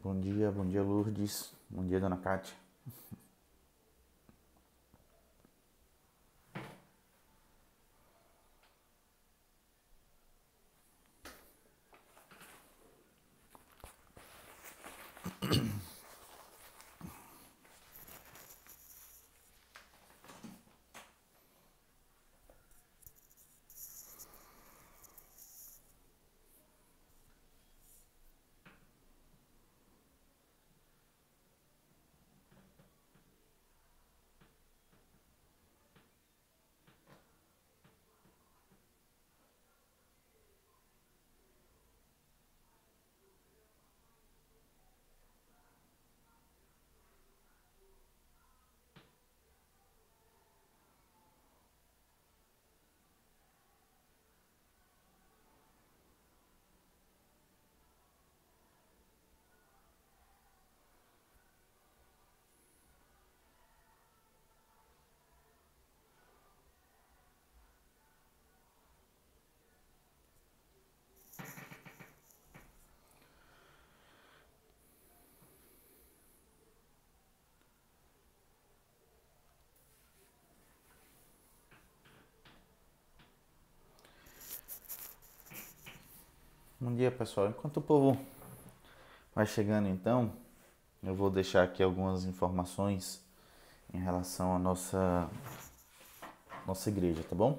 Bom dia Lourdes, bom dia Dona Cátia. Bom dia pessoal, enquanto o povo vai chegando então, eu vou deixar aqui algumas informações em relação à nossa igreja, tá bom?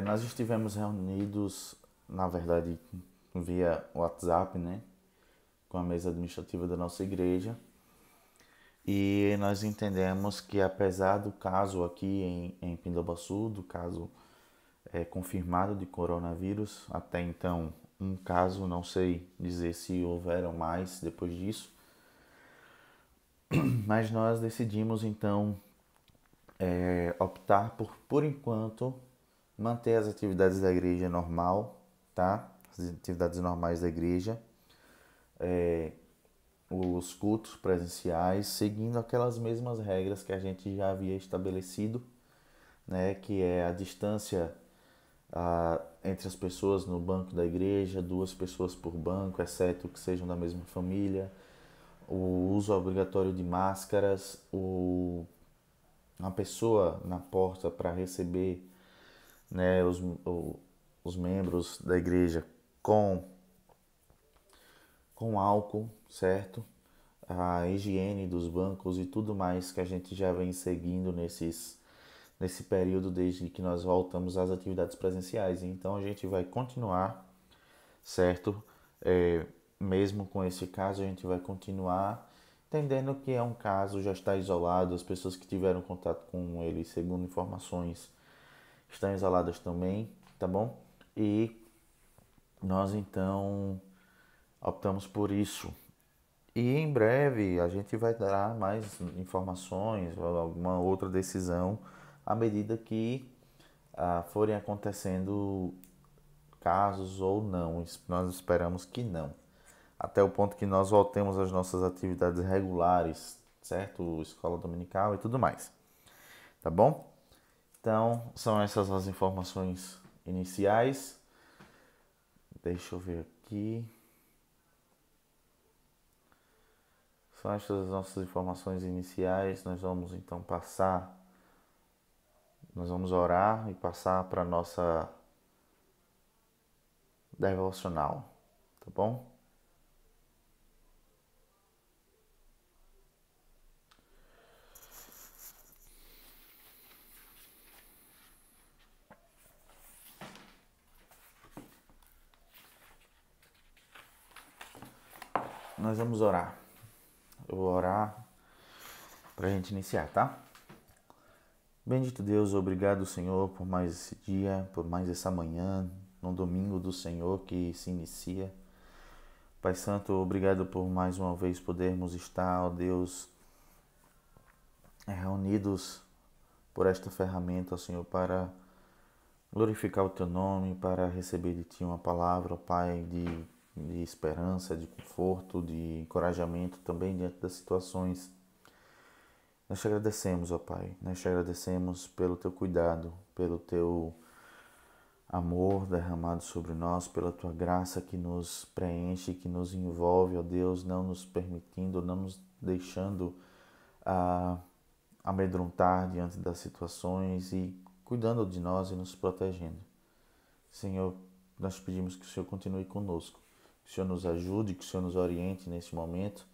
Nós estivemos reunidos, na verdade, via WhatsApp, né? Com a mesa administrativa da nossa igreja. E nós entendemos que apesar do caso aqui em Pindobaçu, do caso confirmado de coronavírus, até então um caso, não sei dizer se houveram mais depois disso, mas nós decidimos então optar por enquanto, manter as atividades da igreja normal, tá? As atividades normais da igreja, os cultos presenciais, seguindo aquelas mesmas regras que a gente já havia estabelecido, né? Que é a distância entre as pessoas no banco da igreja, 2 pessoas por banco, exceto que sejam da mesma família, o uso obrigatório de máscaras, uma pessoa na porta para receber, né, os membros da igreja com, com álcool, certo? A higiene dos bancos e tudo mais que a gente já vem seguindo nesse período desde que nós voltamos às atividades presenciais. Então a gente vai continuar, certo? Mesmo com esse caso, a gente vai continuar entendendo que é um caso, já está isolado, as pessoas que tiveram contato com ele, segundo informações, estão isoladas também, tá bom? E nós então optamos por isso. E em breve a gente vai dar mais informações ou alguma outra decisão à medida que forem acontecendo casos ou não. Nós esperamos que não. Até o ponto que nós voltemos às nossas atividades regulares, certo? Escola dominical e tudo mais. Tá bom? Então, são essas as informações iniciais. Deixa eu ver aqui. São estas as nossas informações iniciais. Nós vamos então nós vamos orar e passar para a nossa devocional, tá bom? Nós vamos orar. Eu vou orar para a gente iniciar, tá? Bendito Deus, obrigado, Senhor, por mais esse dia, por mais essa manhã, no domingo do Senhor que se inicia. Pai Santo, obrigado por mais uma vez podermos estar, ó Deus, reunidos por esta ferramenta, ó Senhor, para glorificar o Teu nome, para receber de Ti uma palavra, ó Pai, de esperança, de conforto, de encorajamento também diante das situações. Nós te agradecemos, ó Pai, nós te agradecemos pelo Teu cuidado, amor derramado sobre nós, pela tua graça que nos preenche, que nos envolve, ó Deus, não nos permitindo, não nos deixando amedrontar diante das situações e cuidando de nós e nos protegendo. Senhor, nós pedimos que o Senhor continue conosco, que o Senhor nos ajude, que o Senhor nos oriente neste momento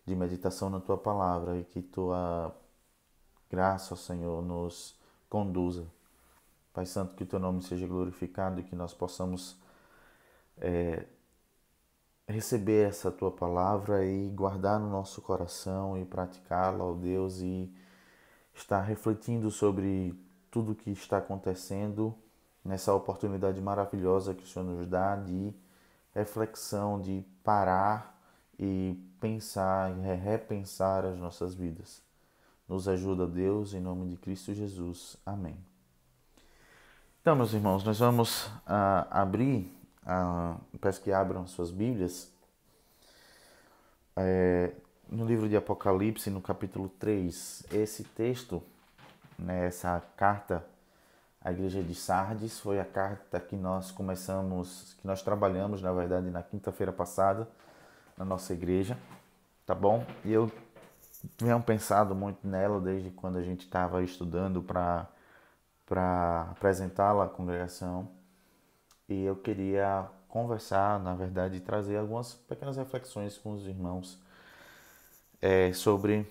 de meditação na tua palavra e que tua graça, ó Senhor, nos conduza. Pai Santo, que o teu nome seja glorificado e que nós possamos receber essa tua palavra e guardar no nosso coração e praticá-la, ó Deus, e estar refletindo sobre tudo o que está acontecendo nessa oportunidade maravilhosa que o Senhor nos dá de reflexão, de parar e pensar e repensar as nossas vidas. Nos ajuda, Deus, em nome de Cristo Jesus. Amém. Então, meus irmãos, nós vamos abrir, peço que abram suas Bíblias, no livro de Apocalipse, no capítulo 3. Esse texto, né, essa carta à igreja de Sardes, foi a carta que nós trabalhamos, na verdade, na quinta-feira passada, na nossa igreja, tá bom? E eu venho pensado muito nela desde quando a gente estava estudando para apresentá-la à congregação. E eu queria conversar, na verdade, e trazer algumas pequenas reflexões com os irmãos sobre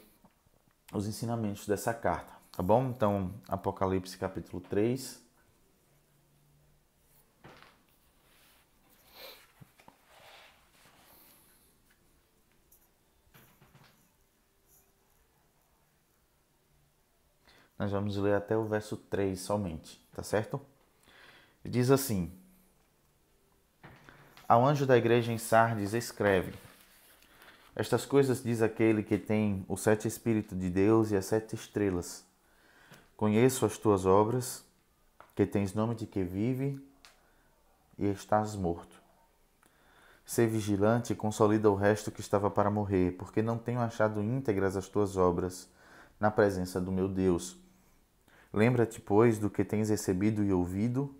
os ensinamentos dessa carta, tá bom? Então, Apocalipse capítulo 3. Nós vamos ler até o verso 3 somente, tá certo? Diz assim: Ao anjo da igreja em Sardes escreve: Estas coisas diz aquele que tem os 7 Espíritos de Deus e as 7 estrelas. Conheço as tuas obras, que tens nome de que vive e estás morto. Sê vigilante e consolida o resto que estava para morrer, porque não tenho achado íntegras as tuas obras na presença do meu Deus. Lembra-te, pois, do que tens recebido e ouvido,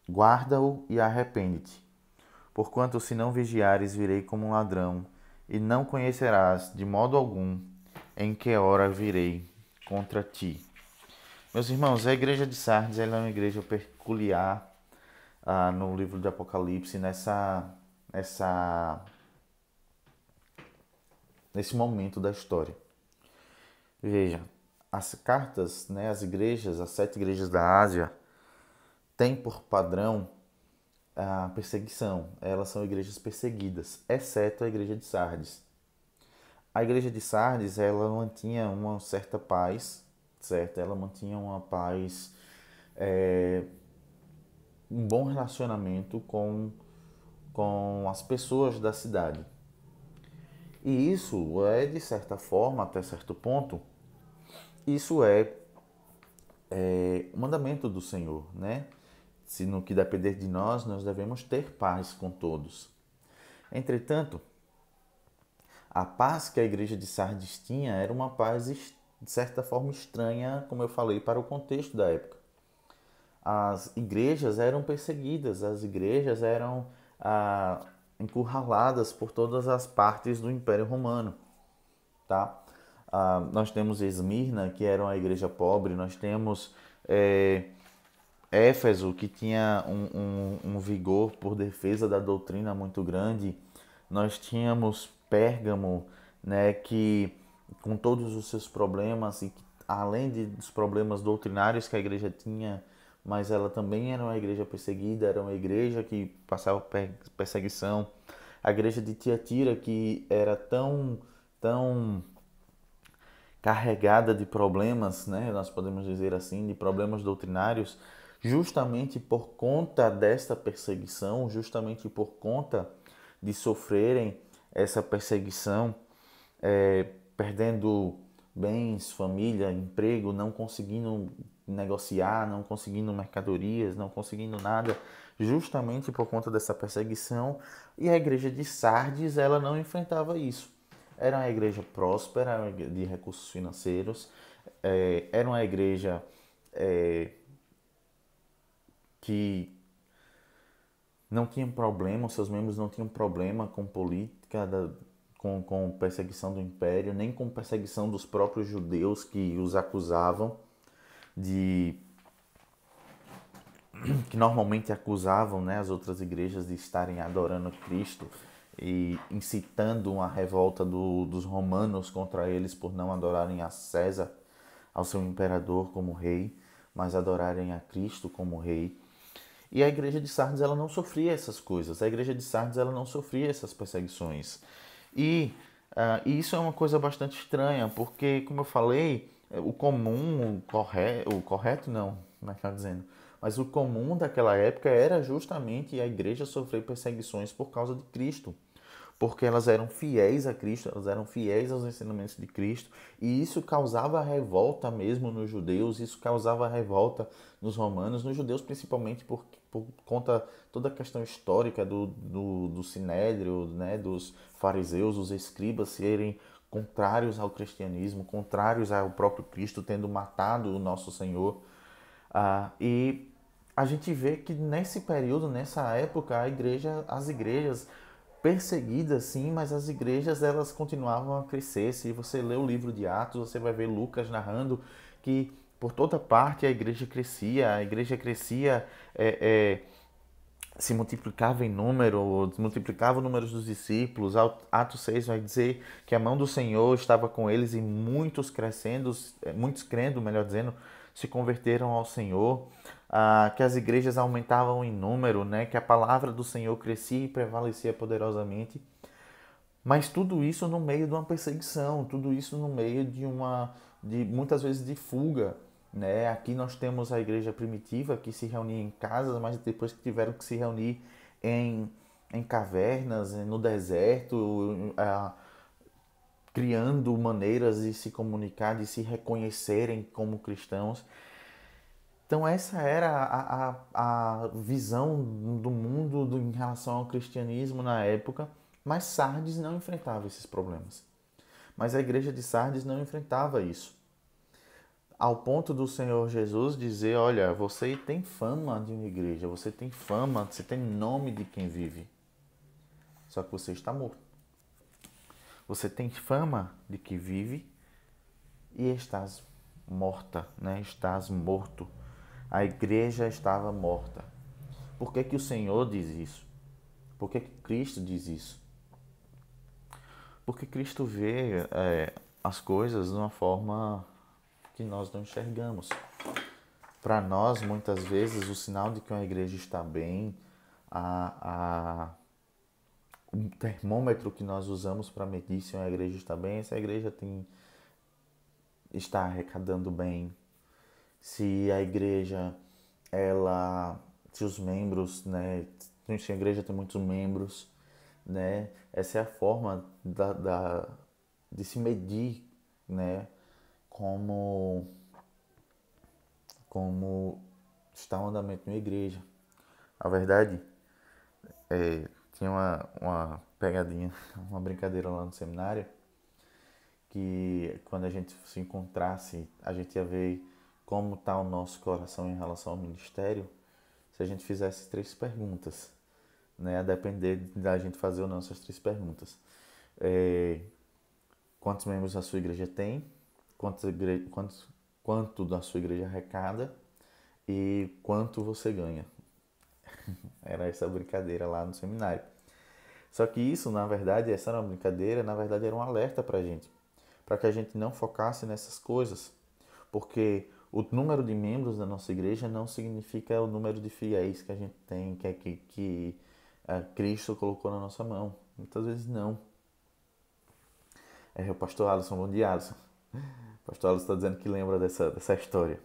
guarda-o e arrepende-te. Porquanto, se não vigiares, virei como um ladrão, e não conhecerás de modo algum em que hora virei contra ti. Meus irmãos, a igreja de Sardes ela é uma igreja peculiar no livro de Apocalipse, nesse momento da história. Veja, as cartas, né, as igrejas, as 7 igrejas da Ásia, têm por padrão a perseguição. Elas são igrejas perseguidas, exceto a igreja de Sardes. A igreja de Sardes, ela mantinha uma certa paz, certo? Ela mantinha uma paz, um bom relacionamento com as pessoas da cidade. E isso é, de certa forma, até certo ponto, isso é o mandamento do Senhor, né? Se no que depender de nós, nós devemos ter paz com todos. Entretanto, a paz que a igreja de Sardes tinha era uma paz, de certa forma, estranha, como eu falei, para o contexto da época. As igrejas eram perseguidas, as igrejas eram encurraladas por todas as partes do Império Romano, tá? Nós temos Esmirna, que era uma igreja pobre, nós temos Éfeso, que tinha um vigor por defesa da doutrina muito grande. Nós tínhamos Pérgamo, né, que com todos os seus problemas, e além dos problemas doutrinários que a igreja tinha, mas ela também era uma igreja perseguida, era uma igreja que passava perseguição. A igreja de Tiatira, que era tão carregada de problemas, né, nós podemos dizer assim, de problemas doutrinários, justamente por conta desta perseguição, justamente por conta de sofrerem essa perseguição, perdendo bens, família, emprego, não conseguindo negociar, não conseguindo mercadorias, não conseguindo nada, justamente por conta dessa perseguição. E a igreja de Sardes, ela não enfrentava isso. Era uma igreja próspera, de recursos financeiros, era uma igreja que não tinham problema, os seus membros não tinham problema com política, com perseguição do império, nem com perseguição dos próprios judeus que os acusavam de... que normalmente acusavam, né, as outras igrejas de estarem adorando Cristo e incitando uma revolta dos romanos contra eles por não adorarem a César, ao seu imperador como rei, mas adorarem a Cristo como rei. E a igreja de Sardes, ela não sofria essas coisas. A igreja de Sardes, ela não sofria essas perseguições. E isso é uma coisa bastante estranha, porque, como eu falei, o comum, o correto não, melhor dizendo, mas o comum daquela época era justamente a igreja sofrer perseguições por causa de Cristo, porque elas eram fiéis a Cristo, elas eram fiéis aos ensinamentos de Cristo, e isso causava revolta mesmo nos judeus, isso causava revolta nos romanos, nos judeus principalmente por conta toda a questão histórica do Sinédrio, né, dos fariseus, os escribas serem contrários ao cristianismo, contrários ao próprio Cristo, tendo matado o nosso Senhor. E a gente vê que nesse período, nessa época, as igrejas perseguidas, sim, mas as igrejas elas continuavam a crescer. Se você lê o livro de Atos, você vai ver Lucas narrando que por toda parte a igreja crescia, se multiplicava em número, multiplicava o número dos discípulos. Atos 6 vai dizer que a mão do Senhor estava com eles e muitos crescendo, muitos crendo, melhor dizendo, se converteram ao Senhor, que as igrejas aumentavam em número, né, que a palavra do Senhor crescia e prevalecia poderosamente. Mas tudo isso no meio de uma perseguição, tudo isso no meio de muitas vezes de fuga, né? Aqui nós temos a igreja primitiva que se reunia em casas, mas depois que tiveram que se reunir em cavernas, no deserto, criando maneiras de se comunicar, de se reconhecerem como cristãos. Então essa era a visão do mundo em relação ao cristianismo na época, mas Sardes não enfrentava esses problemas. Mas a igreja de Sardes não enfrentava isso. Ao ponto do Senhor Jesus dizer, olha, você tem fama de uma igreja, você tem fama, você tem nome de quem vive. Só que você está morto. Você tem fama de que vive e estás morta, né? Estás morto. A igreja estava morta. Por que o Senhor diz isso? Por que Cristo diz isso? Porque Cristo vê as coisas de uma forma que nós não enxergamos. Para nós, muitas vezes, o sinal de que uma igreja está bem, o termômetro que nós usamos para medir se uma igreja está bem, se a igreja está arrecadando bem, se a igreja, se os membros, né, se a igreja tem muitos membros, né, essa é a forma de se medir, né, como está o andamento de uma igreja. A verdade, tinha uma pegadinha, uma brincadeira lá no seminário, que quando a gente se encontrasse, a gente ia ver como está o nosso coração em relação ao ministério, se a gente fizesse 3 perguntas, né? A depender da gente fazer ou não essas 3 perguntas. Quantos membros a sua igreja tem? Quanto da sua igreja arrecada? E quanto você ganha? Era essa brincadeira lá no seminário. Só que isso, na verdade, essa era uma brincadeira, na verdade era um alerta pra gente. Para que a gente não focasse nessas coisas. Porque o número de membros da nossa igreja não significa o número de fiéis que a gente tem, que Cristo colocou na nossa mão. Muitas vezes não. O pastor Alisson, bom dia, Alisson. O pastor Alisson está dizendo que lembra dessa história.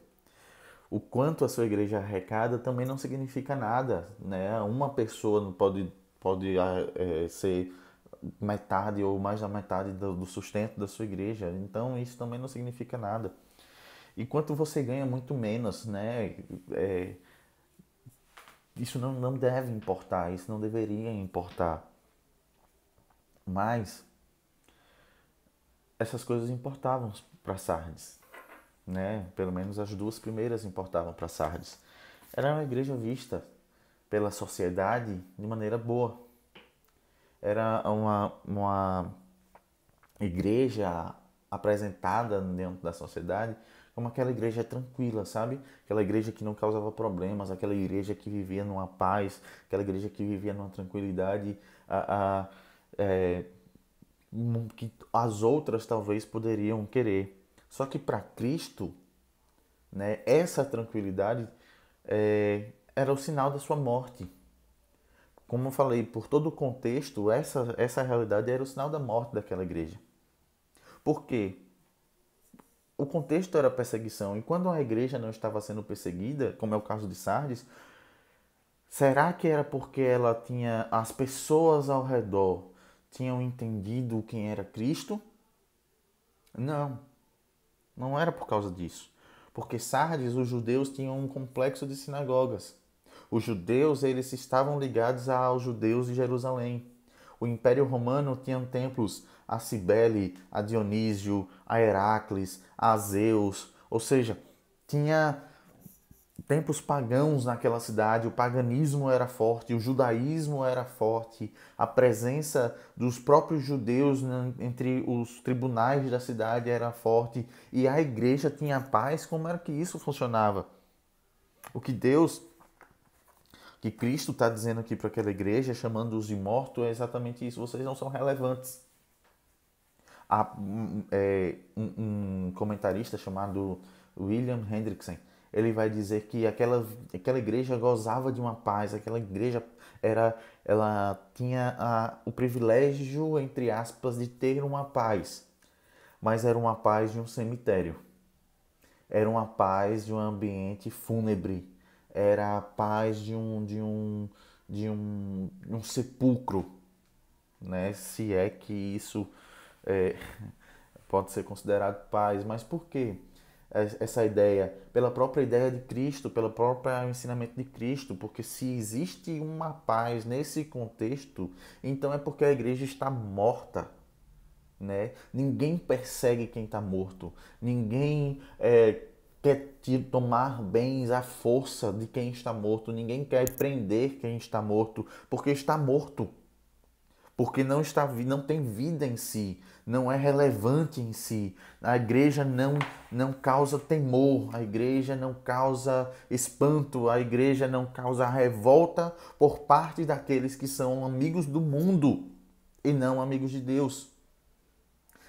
O quanto a sua igreja arrecada também não significa nada, né? Uma pessoa pode ser metade ou mais da metade do sustento da sua igreja. Então isso também não significa nada. E quanto você ganha, muito menos, né? Isso não deve importar, isso não deveria importar. Mas essas coisas importavam para Sardes, né? Pelo menos as 2 primeiras importavam para Sardes. Era uma igreja vista pela sociedade de maneira boa. Era uma igreja apresentada dentro da sociedade como aquela igreja tranquila, sabe? Aquela igreja que não causava problemas, aquela igreja que vivia numa paz, aquela igreja que vivia numa tranquilidade é, que as outras talvez poderiam querer. Só que para Cristo, né, essa tranquilidade era o sinal da sua morte. Como eu falei, por todo o contexto, essa realidade era o sinal da morte daquela igreja. Por quê? O contexto era perseguição. E quando a igreja não estava sendo perseguida, como é o caso de Sardes, será que era porque ela tinha, as pessoas ao redor tinham entendido quem era Cristo? Não, não era por causa disso. Porque Sardes, os judeus tinham um complexo de sinagogas. Os judeus, eles estavam ligados aos judeus de Jerusalém. O Império Romano tinha templos a Cibele, a Dionísio, a Heracles, a Zeus, ou seja, tinha templos pagãos naquela cidade, o paganismo era forte, o judaísmo era forte, a presença dos próprios judeus entre os tribunais da cidade era forte e a igreja tinha paz. Como era que isso funcionava? O que Deus, que Cristo está dizendo aqui para aquela igreja, chamando-os de mortos, é exatamente isso: vocês não são relevantes. Há um comentarista chamado William Hendrickson, ele vai dizer que aquela igreja gozava de uma paz, aquela igreja ela tinha o privilégio, entre aspas, de ter uma paz, mas era uma paz de um cemitério, era uma paz de um ambiente fúnebre, era a paz de um sepulcro, né? Se é que isso é, pode ser considerado paz. Mas por quê? Essa ideia, pela própria ideia de Cristo, pelo próprio ensinamento de Cristo, porque se existe uma paz nesse contexto, então é porque a igreja está morta, né? Ninguém persegue quem está morto, ninguém quer tomar bens à força de quem está morto, ninguém quer prender quem está morto, porque está morto, porque não tem vida em si, não é relevante em si. A igreja não causa temor, a igreja não causa espanto, a igreja não causa revolta por parte daqueles que são amigos do mundo e não amigos de Deus.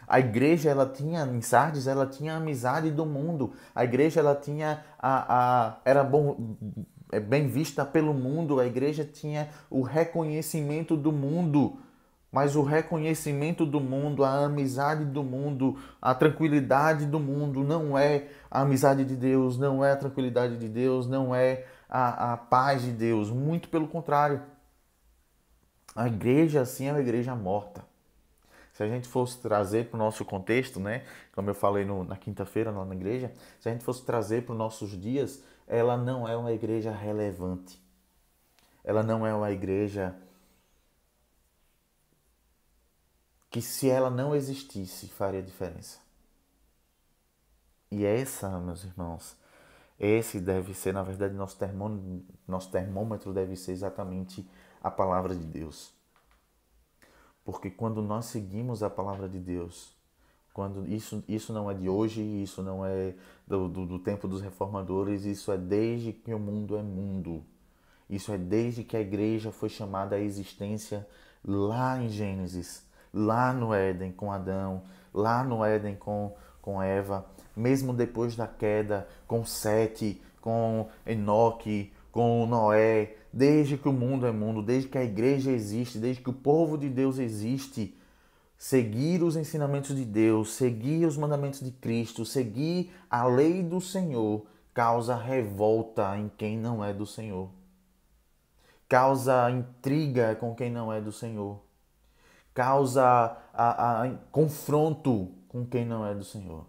A igreja, ela tinha, em Sardes, ela tinha a amizade do mundo. A igreja, ela tinha era bem vista pelo mundo. A igreja tinha o reconhecimento do mundo. Mas o reconhecimento do mundo, a amizade do mundo, a tranquilidade do mundo não é a amizade de Deus, não é a tranquilidade de Deus, não é a paz de Deus. Muito pelo contrário. A igreja, assim, é uma igreja morta. Se a gente fosse trazer para o nosso contexto, né, como eu falei na quinta-feira lá na igreja, se a gente fosse trazer para os nossos dias, ela não é uma igreja relevante. Ela não é uma igreja que, se ela não existisse, faria diferença. E essa, meus irmãos, esse deve ser, na verdade, nosso termômetro deve ser exatamente a palavra de Deus. Porque quando nós seguimos a palavra de Deus, quando isso não é de hoje, isso não é do tempo dos reformadores, isso é desde que o mundo é mundo. Isso é desde que a igreja foi chamada à existência lá em Gênesis, lá no Éden com Adão, lá no Éden com Eva, mesmo depois da queda, com Sete, com Enoque, com Noé, desde que o mundo é mundo, desde que a igreja existe, desde que o povo de Deus existe. Seguir os ensinamentos de Deus, seguir os mandamentos de Cristo, seguir a lei do Senhor, causa revolta em quem não é do Senhor. Causa intriga com quem não é do Senhor. Causa confronto com quem não é do Senhor.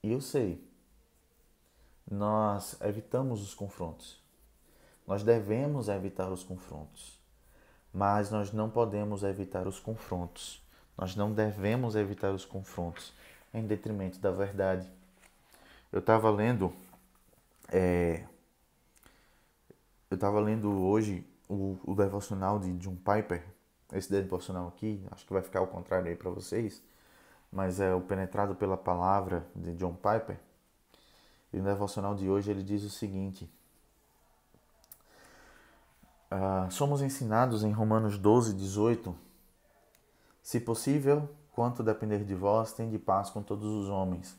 E eu sei, nós evitamos os confrontos. Nós devemos evitar os confrontos. Mas nós não podemos evitar os confrontos. Nós não devemos evitar os confrontos em detrimento da verdade. Eu estava lendo Eu estava lendo hoje o devocional de John Piper. Esse devocional aqui, acho que vai ficar ao contrário aí para vocês, mas é o Penetrado pela Palavra de John Piper. E no devocional de hoje ele diz o seguinte: somos ensinados em Romanos 12:18: se possível, quanto depender de vós, tende paz com todos os homens.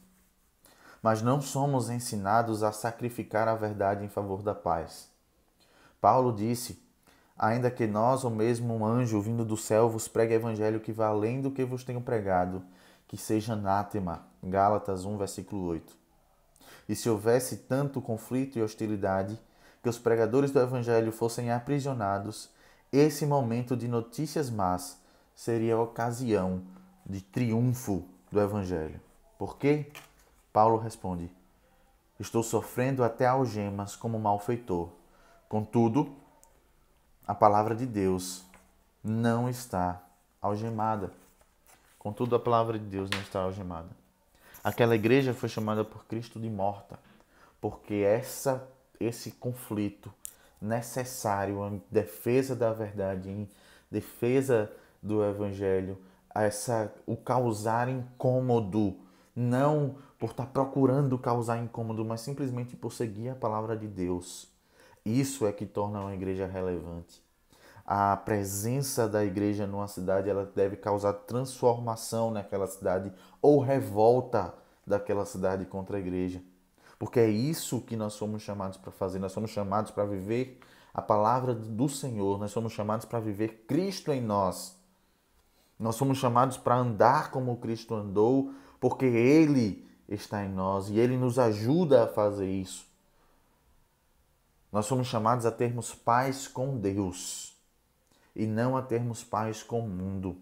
Mas não somos ensinados a sacrificar a verdade em favor da paz. Paulo disse: ainda que nós ou mesmo um anjo vindo do céu vos pregue evangelho que vá além do que vos tenho pregado, que seja anátema. Gálatas 1, versículo 8. E se houvesse tanto conflito e hostilidade que os pregadores do evangelho fossem aprisionados, esse momento de notícias más seria a ocasião de triunfo do evangelho. Por quê? Paulo responde: estou sofrendo até algemas como malfeitor. Contudo, a palavra de Deus não está algemada. Contudo, a palavra de Deus não está algemada. Aquela igreja foi chamada por Cristo de morta, porque esse conflito necessário em defesa da verdade, em defesa do evangelho, o causar incômodo, não por estar procurando causar incômodo, mas simplesmente por seguir a palavra de Deus. Isso é que torna uma igreja relevante. A presença da igreja numa cidade, ela deve causar transformação naquela cidade ou revolta daquela cidade contra a igreja. Porque é isso que nós somos chamados para fazer. Nós somos chamados para viver a palavra do Senhor. Nós somos chamados para viver Cristo em nós. Nós somos chamados para andar como Cristo andou, porque Ele está em nós e Ele nos ajuda a fazer isso. Nós somos chamados a termos paz com Deus e não a termos paz com o mundo.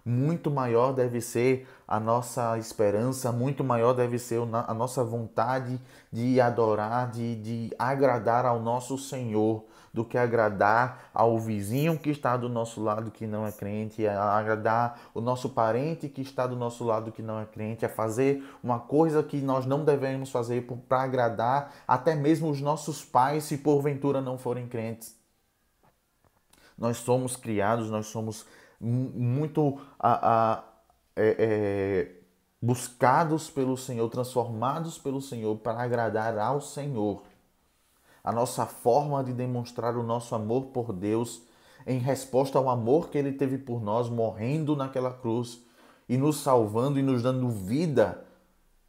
Muito maior deve ser a nossa esperança, muito maior deve ser a nossa vontade de adorar, de agradar ao nosso Senhor, do que agradar ao vizinho que está do nosso lado que não é crente, a agradar o nosso parente que está do nosso lado que não é crente, a fazer uma coisa que nós não devemos fazer para agradar até mesmo os nossos pais, se porventura não forem crentes. Nós somos criados, nós somos muito buscados pelo Senhor, transformados pelo Senhor para agradar ao Senhor. A nossa forma de demonstrar o nosso amor por Deus em resposta ao amor que Ele teve por nós, morrendo naquela cruz e nos salvando e nos dando vida,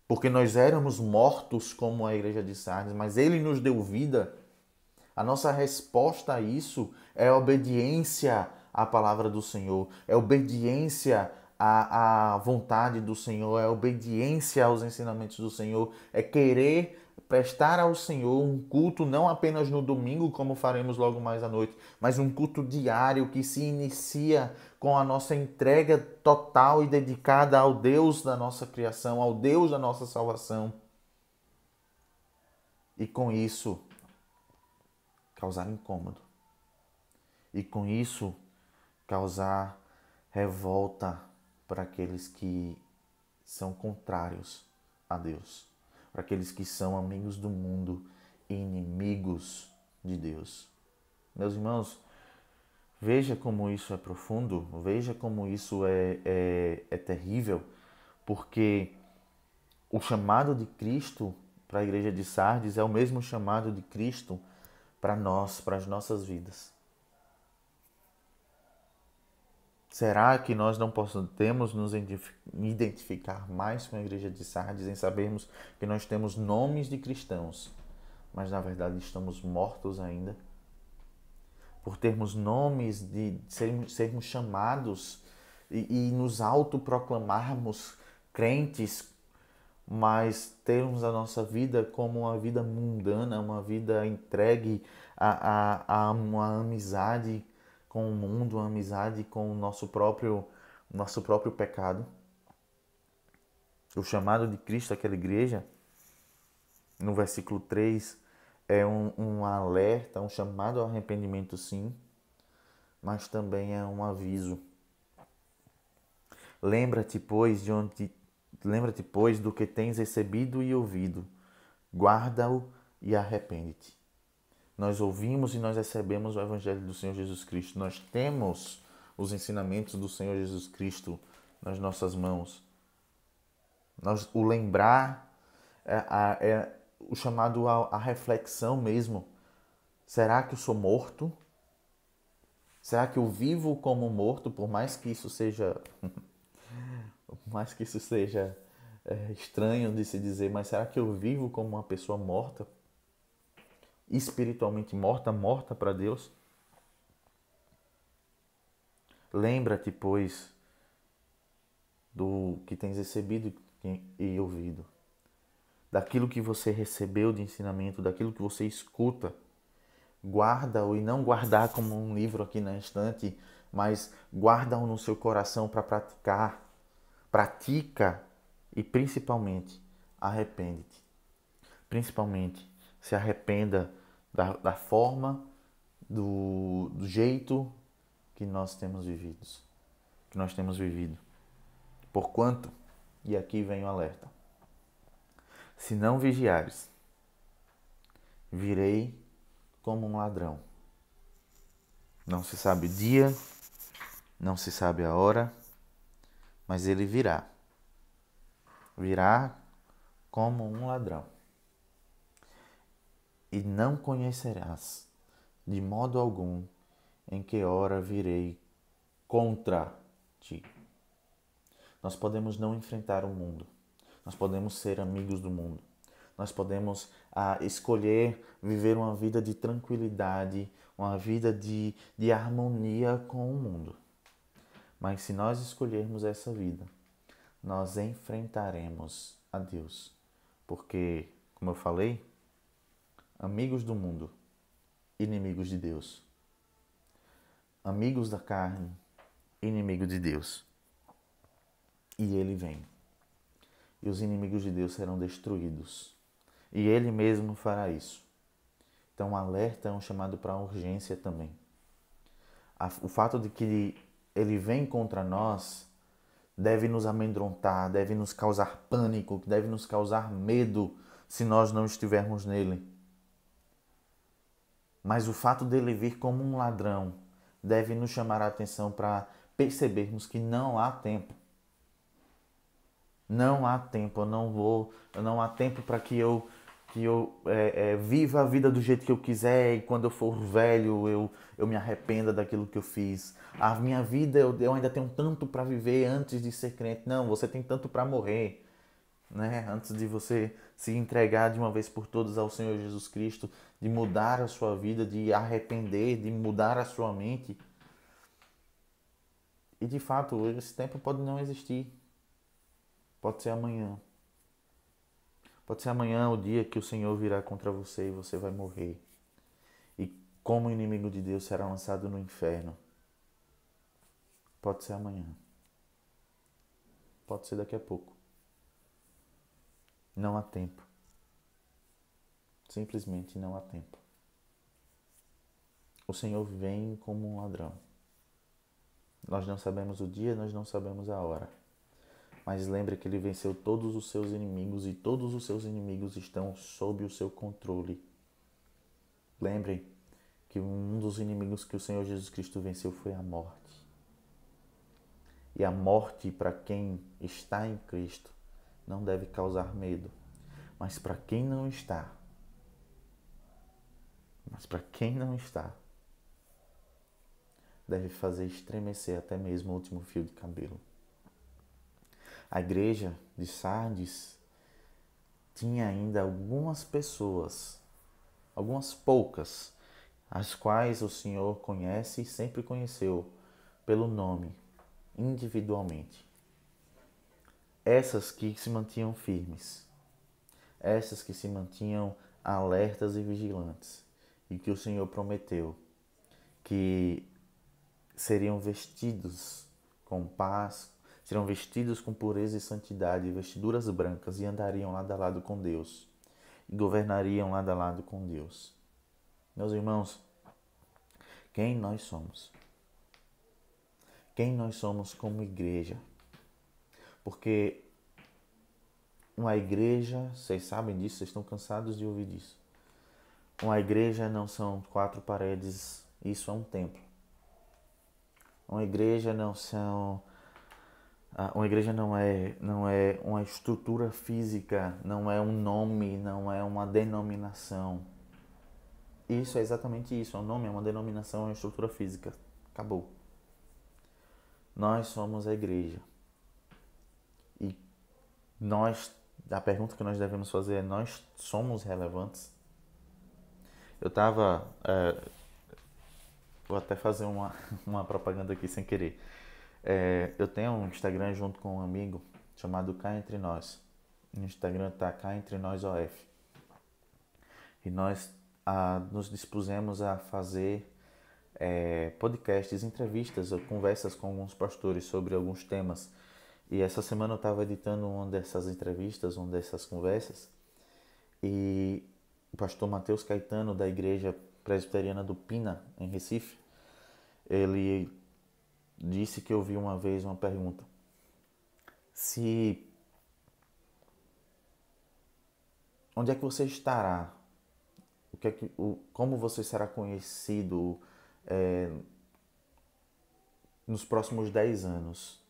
porque nós éramos mortos como a igreja de Sardes, mas Ele nos deu vida. A nossa resposta a isso é a obediência à palavra do Senhor, é obediência à vontade do Senhor, é obediência aos ensinamentos do Senhor, é querer prestar ao Senhor um culto não apenas no domingo, como faremos logo mais à noite, mas um culto diário que se inicia com a nossa entrega total e dedicada ao Deus da nossa criação, ao Deus da nossa salvação. E com isso, causar incômodo. E com isso, causar revolta para aqueles que são contrários a Deus, para aqueles que são amigos do mundo e inimigos de Deus. Meus irmãos, veja como isso é profundo, veja como isso é terrível, porque o chamado de Cristo para a igreja de Sardes é o mesmo chamado de Cristo para nós, para as nossas vidas. Será que nós não podemos nos identificar mais com a igreja de Sardes em sabermos que nós temos nomes de cristãos, mas na verdade estamos mortos ainda? Por termos nomes de sermos chamados e nos autoproclamarmos crentes, mas termos a nossa vida como uma vida mundana, uma vida entregue a uma amizade com o mundo, uma amizade com o nosso próprio pecado. O chamado de Cristo àquela igreja, no versículo 3, é um alerta, um chamado ao arrependimento, sim, mas também é um aviso. Lembra-te, pois, do que tens recebido e ouvido, guarda-o e arrepende-te. Nós ouvimos e nós recebemos o Evangelho do Senhor Jesus Cristo. Nós temos os ensinamentos do Senhor Jesus Cristo nas nossas mãos. O lembrar é o chamado à reflexão mesmo. Será que eu sou morto? Será que eu vivo como morto, por mais que isso seja estranho de se dizer, mas será que eu vivo como uma pessoa morta? Espiritualmente morta, morta para Deus? Lembra-te, pois, do que tens recebido e ouvido, daquilo que você recebeu de ensinamento, daquilo que você escuta. Guarda-o e não guardar como um livro aqui na estante, mas guarda-o no seu coração para praticar. Pratica e principalmente arrepende-te. Principalmente se arrependa da forma, do jeito que nós temos vivido. Porquanto, e aqui vem o alerta, se não vigiares, virei como um ladrão. Não se sabe o dia, não se sabe a hora, mas ele virá. Virá como um ladrão. E não conhecerás, de modo algum, em que hora virei contra ti. Nós podemos não enfrentar o mundo. Nós podemos ser amigos do mundo. Nós podemos escolher viver uma vida de tranquilidade, uma vida de harmonia com o mundo. Mas se nós escolhermos essa vida, nós enfrentaremos a Deus. Porque, como eu falei, amigos do mundo, inimigos de Deus. Amigos da carne, inimigo de Deus. E ele vem. E os inimigos de Deus serão destruídos. E ele mesmo fará isso. Então, o alerta é um chamado para a urgência também. O fato de que ele vem contra nós deve nos amedrontar, deve nos causar pânico, deve nos causar medo se nós não estivermos nele. Mas o fato dele vir como um ladrão deve nos chamar a atenção para percebermos que não há tempo. Não há tempo, não há tempo para que eu viva a vida do jeito que eu quiser e quando eu for velho eu me arrependa daquilo que eu fiz. A minha vida eu ainda tenho tanto para viver antes de ser crente. Não, você tem tanto para morrer, né? Antes de você se entregar de uma vez por todas ao Senhor Jesus Cristo, de mudar a sua vida, de arrepender, de mudar a sua mente. E de fato, esse tempo pode não existir. Pode ser amanhã. Pode ser amanhã o dia que o Senhor virá contra você e você vai morrer. E como inimigo de Deus será lançado no inferno. Pode ser amanhã. Pode ser daqui a pouco. Não há tempo. Simplesmente não há tempo. O Senhor vem como um ladrão. Nós não sabemos o dia, nós não sabemos a hora. Mas lembre que ele venceu todos os seus inimigos e todos os seus inimigos estão sob o seu controle. Lembre que um dos inimigos que o Senhor Jesus Cristo venceu foi a morte. E a morte para quem está em Cristo não deve causar medo. Mas para quem não está, deve fazer estremecer até mesmo o último fio de cabelo. A igreja de Sardes tinha ainda algumas pessoas, algumas poucas, as quais o Senhor conhece e sempre conheceu pelo nome, individualmente. Essas que se mantinham firmes, essas que se mantinham alertas e vigilantes, e que o Senhor prometeu que seriam vestidos com paz, seriam vestidos com pureza e santidade, vestiduras brancas, e andariam lado a lado com Deus, e governariam lado a lado com Deus. Meus irmãos, quem nós somos? Quem nós somos como igreja? Porque uma igreja, vocês sabem disso, vocês estão cansados de ouvir disso. Uma igreja não são quatro paredes, isso é um templo. Uma igreja não são Uma igreja não é uma estrutura física, não é um nome, não é uma denominação. Isso é exatamente isso. É um nome, é uma denominação, é uma estrutura física. Acabou. Nós somos a igreja. E a pergunta que nós devemos fazer é: nós somos relevantes? Eu estava. Vou até fazer uma propaganda aqui sem querer. Eu tenho um Instagram junto com um amigo chamado Cá Entre Nós. No Instagram tá Cá Entre Nós OF. E nós nos dispusemos a fazer podcasts, entrevistas, conversas com alguns pastores sobre alguns temas. E essa semana eu estava editando uma dessas entrevistas, uma dessas conversas, e o pastor Mateus Caetano, da Igreja Presbiteriana do Pina, em Recife, ele disse que eu vi uma vez uma pergunta: se onde é que você estará? Como você será conhecido nos próximos 10 anos?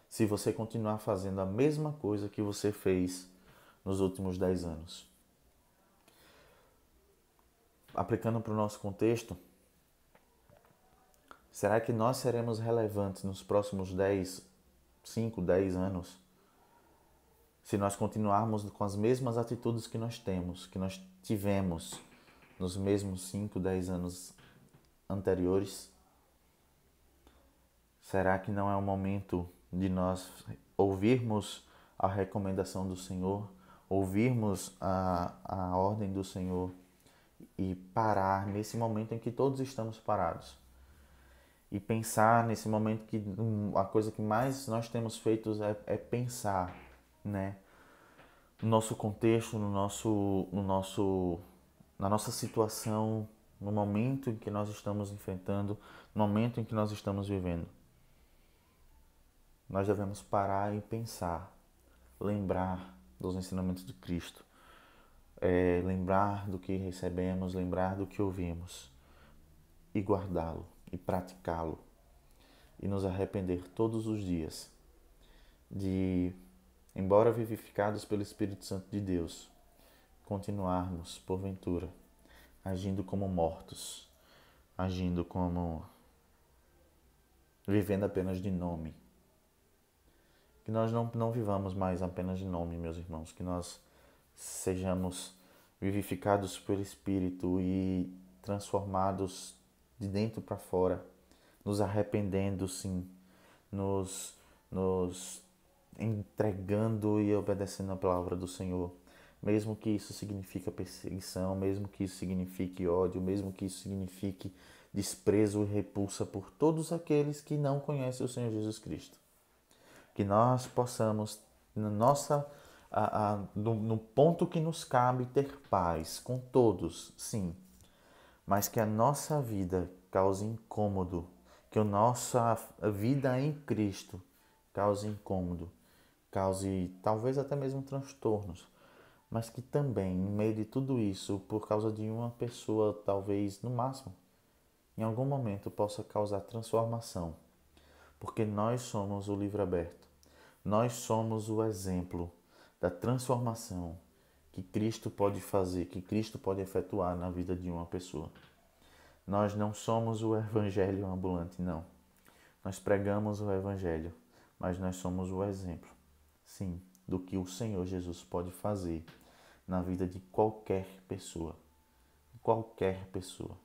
Se você continuar fazendo a mesma coisa que você fez nos últimos 10 anos. Aplicando para o nosso contexto, será que nós seremos relevantes nos próximos 5, 10 anos? Se nós continuarmos com as mesmas atitudes que nós tivemos nos mesmos 5, 10 anos anteriores? Será que não é o momento de nós ouvirmos a recomendação do Senhor, ouvirmos a ordem do Senhor e parar nesse momento em que todos estamos parados? E pensar nesse momento que a coisa que mais nós temos feito é pensar, né? No nosso contexto, na nossa situação, no momento em que nós estamos enfrentando, no momento em que nós estamos vivendo. Nós devemos parar e pensar, lembrar dos ensinamentos de Cristo, lembrar do que recebemos, lembrar do que ouvimos e guardá-lo e praticá-lo e nos arrepender todos os dias de, embora vivificados pelo Espírito Santo de Deus, continuarmos, porventura, agindo como mortos, agindo como vivendo apenas de nome. Que nós não vivamos mais apenas de nome, meus irmãos, que nós sejamos vivificados pelo Espírito e transformados de dentro para fora, nos arrependendo, sim, nos entregando e obedecendo a palavra do Senhor, mesmo que isso signifique perseguição, mesmo que isso signifique ódio, mesmo que isso signifique desprezo e repulsa por todos aqueles que não conhecem o Senhor Jesus Cristo. Que nós possamos, no ponto que nos cabe, ter paz com todos, sim, mas que a nossa vida cause incômodo, que a nossa vida em Cristo cause incômodo, cause talvez até mesmo transtornos, mas que também, em meio de tudo isso, por causa de uma pessoa, talvez no máximo, em algum momento possa causar transformação, porque nós somos o livro aberto, nós somos o exemplo da transformação que Cristo pode fazer, que Cristo pode efetuar na vida de uma pessoa. Nós não somos o evangelho ambulante, não. Nós pregamos o evangelho, mas nós somos o exemplo, sim, do que o Senhor Jesus pode fazer na vida de qualquer pessoa. Qualquer pessoa.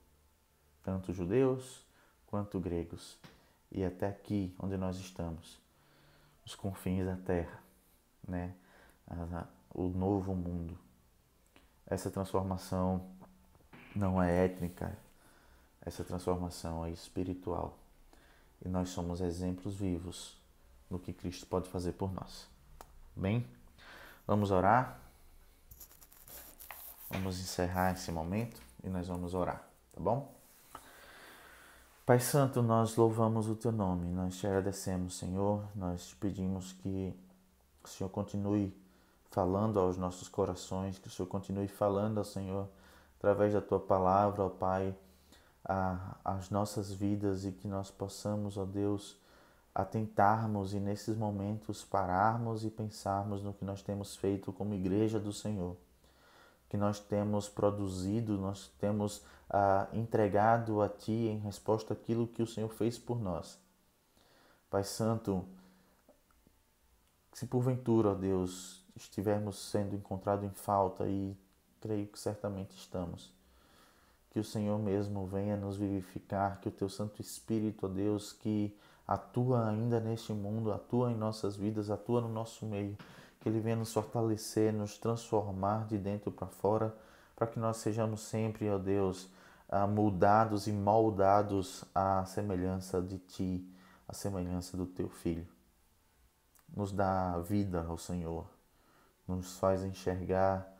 Tanto judeus quanto gregos. E até aqui, onde nós estamos, os confins da terra, né? O novo mundo. Essa transformação não é étnica, essa transformação é espiritual. E nós somos exemplos vivos do que Cristo pode fazer por nós. Bem, vamos orar? Vamos encerrar esse momento e nós vamos orar, tá bom? Pai Santo, nós louvamos o Teu nome, nós te agradecemos, Senhor, nós te pedimos que o Senhor continue falando aos nossos corações, que o Senhor continue falando ao Senhor através da Tua palavra, ó Pai, as nossas vidas e que nós possamos, ó Deus, atentarmos e nesses momentos pararmos e pensarmos no que nós temos feito como igreja do Senhor, que nós temos produzido, nós temos entregado a Ti em resposta àquilo que o Senhor fez por nós. Pai Santo, se porventura, ó Deus, estivermos sendo encontrados em falta, e creio que certamente estamos, que o Senhor mesmo venha nos vivificar, que o Teu Santo Espírito, ó Deus, que atua ainda neste mundo, atua em nossas vidas, atua no nosso meio, que Ele venha nos fortalecer, nos transformar de dentro para fora, para que nós sejamos sempre, ó Deus, moldados e moldados à semelhança de Ti, à semelhança do Teu Filho. Nos dá vida ao Senhor, nos faz enxergar,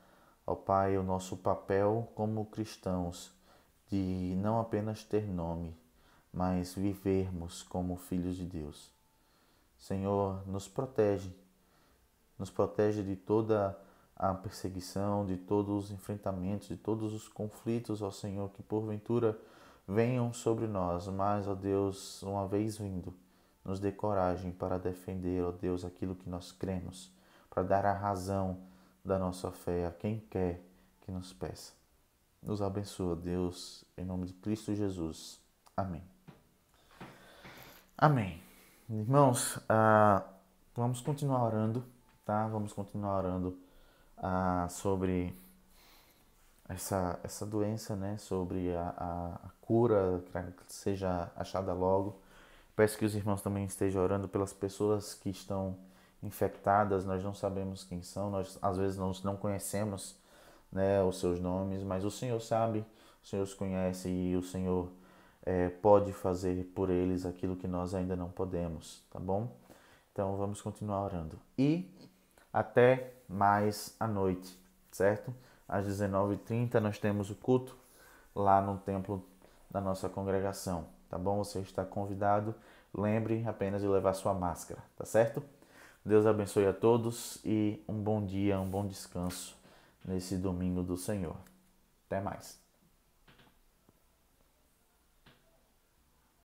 ó Pai, o nosso papel como cristãos, de não apenas ter nome, mas vivermos como filhos de Deus. Senhor, nos protege de toda a perseguição, de todos os enfrentamentos, de todos os conflitos, ó Senhor, que porventura venham sobre nós, mas, ó Deus, uma vez vindo, nos dê coragem para defender, ó Deus, aquilo que nós cremos, para dar a razão da nossa fé a quem quer que nos peça. Nos abençoa, Deus, em nome de Cristo Jesus. Amém. Amém. Irmãos, vamos continuar orando, tá? Vamos continuar orando sobre essa doença, né? Sobre a cura, que seja achada logo. Peço que os irmãos também estejam orando pelas pessoas que estão infectadas. Nós não sabemos quem são, nós às vezes não conhecemos, né, os seus nomes, mas o Senhor sabe, o Senhor os conhece e o Senhor pode fazer por eles aquilo que nós ainda não podemos, tá bom? Então vamos continuar orando. E até mais à noite, certo? Às 19h30 nós temos o culto lá no templo da nossa congregação, tá bom? Você está convidado. Lembre apenas de levar sua máscara, tá certo? Deus abençoe a todos e um bom dia, um bom descanso nesse domingo do Senhor. Até mais.